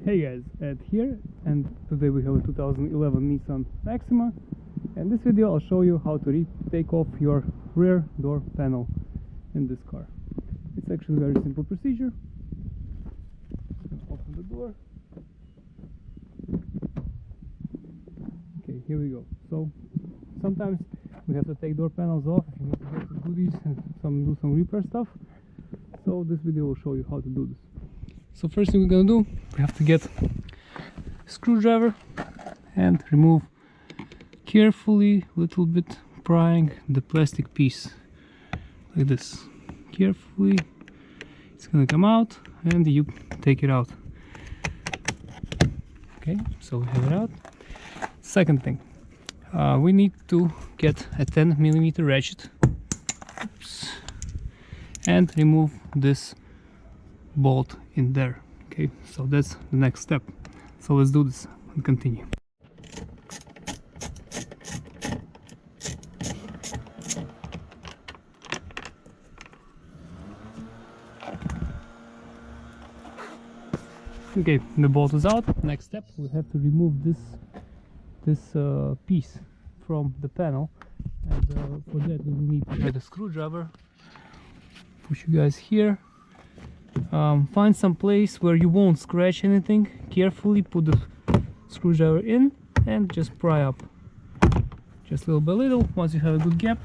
Hey guys, Ed here, and today we have a 2011 Nissan Maxima. And this video I'll show you how to take off your rear door panel in this car. It's actually a very simple procedure. Open the door. Okay, here we go. So sometimes we have to take door panels off if you need to get some goodies and do some repair stuff. So this video will show you how to do this. So first thing we're gonna do, we have to get a screwdriver and remove carefully, little bit prying the plastic piece like this. Carefully, it's gonna come out and you take it out. Okay, so we have it out. Second thing, we need to get a 10mm ratchet. Oops. And remove this bolt in there. Okay, so that's the next step. So let's do this and continue. Okay, the bolt is out. Next step, we have to remove this piece from the panel, and for that we will need to get a screwdriver. Push you guys here. Find some place where you won't scratch anything. Carefully put the screwdriver in and just pry up, just little by little. Once you have a good gap,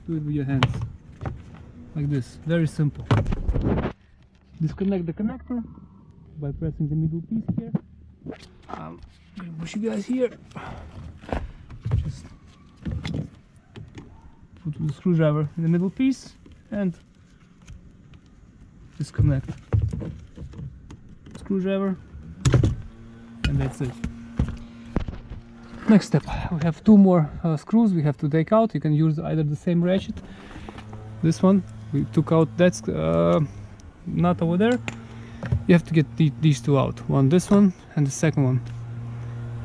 do it with your hands like this. Very simple. Disconnect the connector by pressing the middle piece here. I'm gonna push you guys here. Just put the screwdriver in the middle piece and disconnect screwdriver, and that's it. Next step, we have two more screws we have to take out. You can use either the same ratchet. This one we took out, that's nut over there. You have to get these two out, this one and the second one.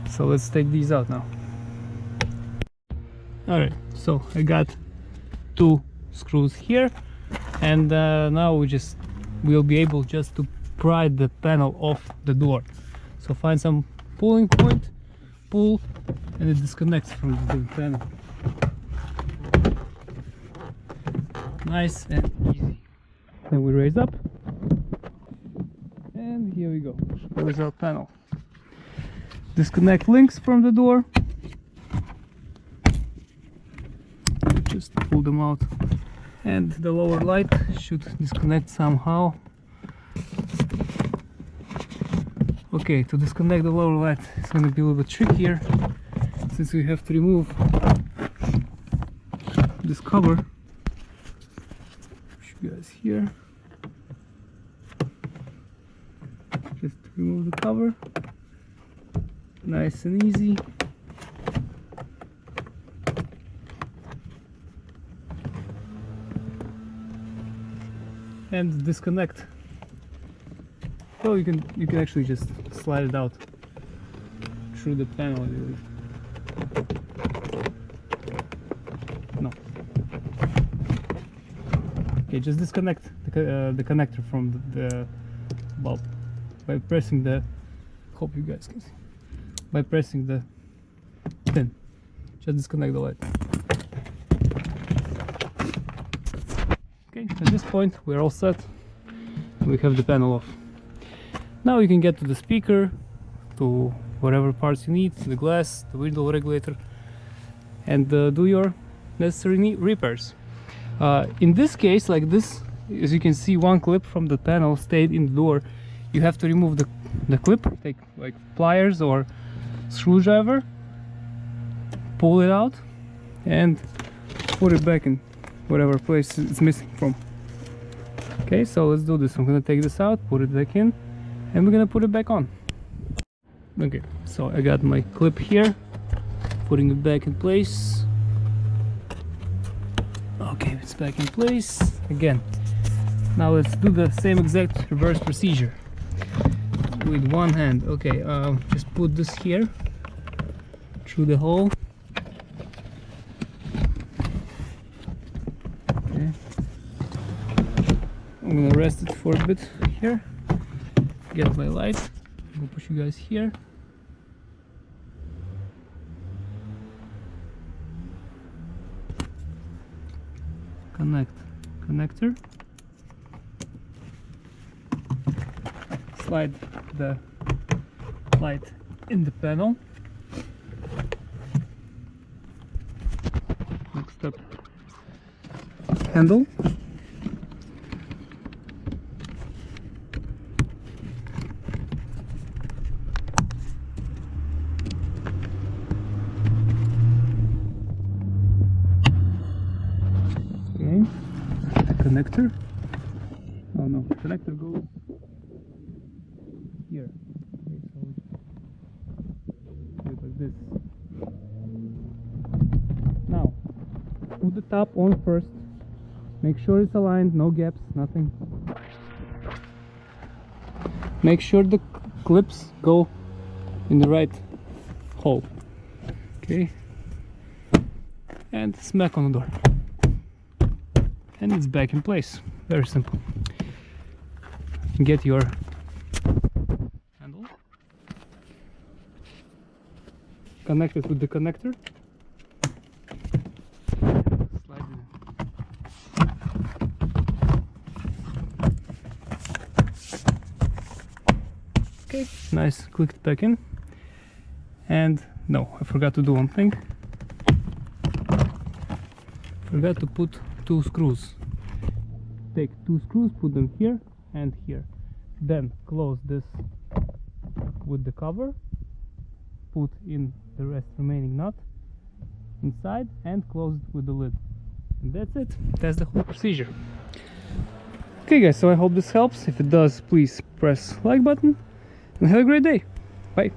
So let's take these out now. Alright, so I got two screws here, and now we'll be able just to pry the panel off the door. So find some pulling point, pull, and it disconnects from the panel. Nice and easy. Then we raise up, and here we go. There's our panel. Disconnect links from the door. Just pull them out. And the lower light should disconnect somehow. Okay, to disconnect the lower light it's going to be a little bit trickier, since we have to remove this cover. Push you guys here. Just remove the cover. Nice and easy. And disconnect. So you can actually just slide it out through the panel. No. Okay, just disconnect the connector from the bulb by pressing the. Hope you guys can see. By pressing the pin. Just disconnect the light. Okay, at this point we're all set. We have the panel off. Now you can get to the speaker, to whatever parts you need, the glass, the window regulator, and do your necessary repairs. In this case, like this, as you can see, one clip from the panel stayed in the door. You have to remove the clip, take like pliers or screwdriver, pull it out, and put it back in whatever place it's missing from. Okay, so let's do this. I'm gonna take this out, put it back in, and we're gonna put it back on. Okay, so I got my clip here, putting it back in place. Okay, it's back in place again. Now let's do the same exact reverse procedure with one hand. Okay, just put this here through the hole. Okay, I'm gonna rest it for a bit here, get my light, I'll push you guys here. Connector. Slide the light in the panel. Next up, handle. Okay, connector. Oh no, connector goes here. Okay, so do it like this. Now, put the top on first. Make sure it's aligned, no gaps, nothing. Make sure the clips go in the right hole. Okay. And smack on the door. And it's back in place. Very simple. Get your handle. Connect it with the connector. Slide it in. Okay, nice, click it back in. And no, I forgot to do one thing. Forgot to put 2 screws. Take 2 screws, put them here and here. Then close this with the cover. Put in the remaining nut inside and close it with the lid. And that's it. That's the whole procedure. Okay guys, so I hope this helps. If it does, please press like button and have a great day. Bye.